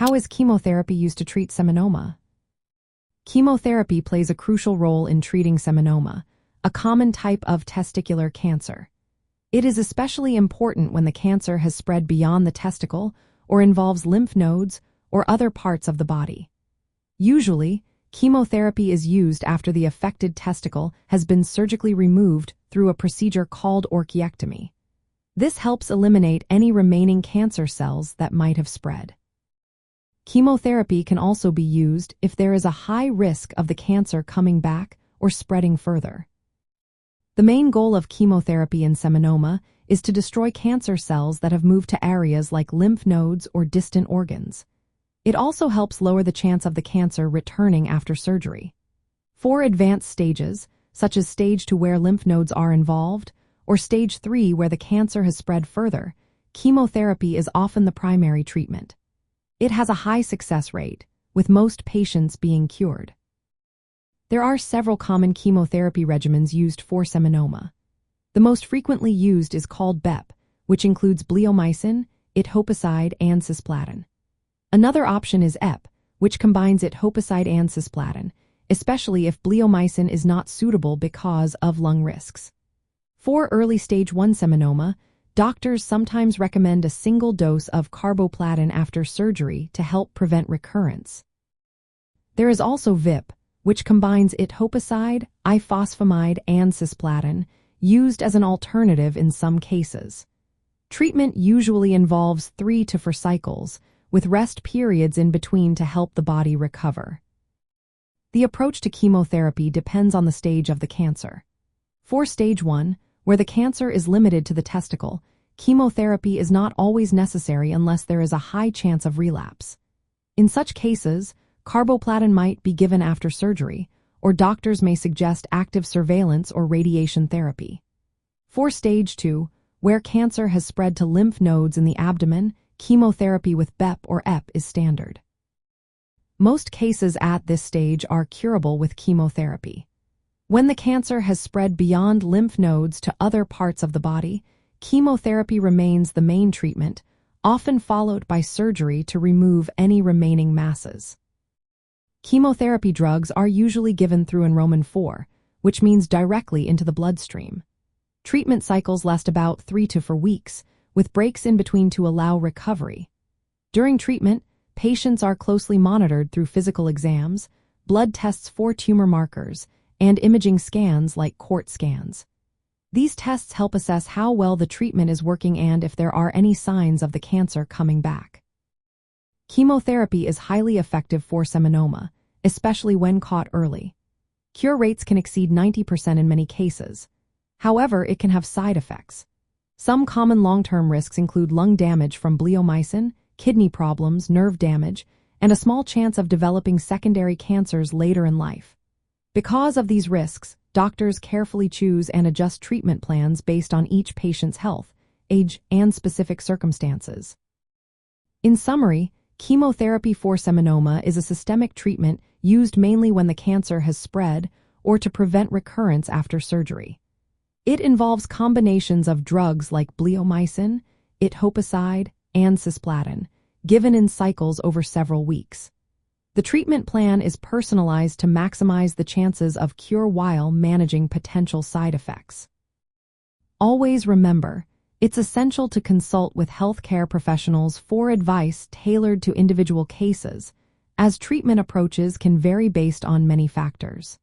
How is chemotherapy used to treat seminoma? Chemotherapy plays a crucial role in treating seminoma, a common type of testicular cancer. It is especially important when the cancer has spread beyond the testicle or involves lymph nodes or other parts of the body. Usually, chemotherapy is used after the affected testicle has been surgically removed through a procedure called orchiectomy. This helps eliminate any remaining cancer cells that might have spread. Chemotherapy can also be used if there is a high risk of the cancer coming back or spreading further. The main goal of chemotherapy in seminoma is to destroy cancer cells that have moved to areas like lymph nodes or distant organs. It also helps lower the chance of the cancer returning after surgery. For advanced stages, such as stage 2 where lymph nodes are involved, or stage 3 where the cancer has spread further, chemotherapy is often the primary treatment. It has a high success rate, with most patients being cured. There are several common chemotherapy regimens used for seminoma. The most frequently used is called BEP, which includes bleomycin, etoposide, and cisplatin. Another option is EP, which combines etoposide and cisplatin, especially if bleomycin is not suitable because of lung risks. For early stage 1 seminoma, doctors sometimes recommend a single dose of carboplatin after surgery to help prevent recurrence. There is also VIP, which combines etoposide, ifosfamide, and cisplatin, used as an alternative in some cases. Treatment usually involves 3 to 4 cycles, with rest periods in between to help the body recover. The approach to chemotherapy depends on the stage of the cancer. For stage 1, where the cancer is limited to the testicle, chemotherapy is not always necessary unless there is a high chance of relapse. In such cases, carboplatin might be given after surgery, or doctors may suggest active surveillance or radiation therapy. For stage 2, where cancer has spread to lymph nodes in the abdomen, chemotherapy with BEP or EP is standard. Most cases at this stage are curable with chemotherapy. When the cancer has spread beyond lymph nodes to other parts of the body, chemotherapy remains the main treatment, often followed by surgery to remove any remaining masses. Chemotherapy drugs are usually given through enrollment 4, which means directly into the bloodstream. Treatment cycles last about 3 to 4 weeks, with breaks in between to allow recovery. During treatment, patients are closely monitored through physical exams, blood tests for tumor markers, and imaging scans like CORT scans. These tests help assess how well the treatment is working and if there are any signs of the cancer coming back. Chemotherapy is highly effective for seminoma, especially when caught early. Cure rates can exceed 90% in many cases. However, it can have side effects. Some common long-term risks include lung damage from bleomycin, kidney problems, nerve damage, and a small chance of developing secondary cancers later in life. Because of these risks, doctors carefully choose and adjust treatment plans based on each patient's health, age, and specific circumstances. In summary, chemotherapy for seminoma is a systemic treatment used mainly when the cancer has spread or to prevent recurrence after surgery. It involves combinations of drugs like bleomycin, etoposide, and cisplatin, given in cycles over several weeks. The treatment plan is personalized to maximize the chances of cure while managing potential side effects. Always remember, it's essential to consult with healthcare professionals for advice tailored to individual cases, as treatment approaches can vary based on many factors.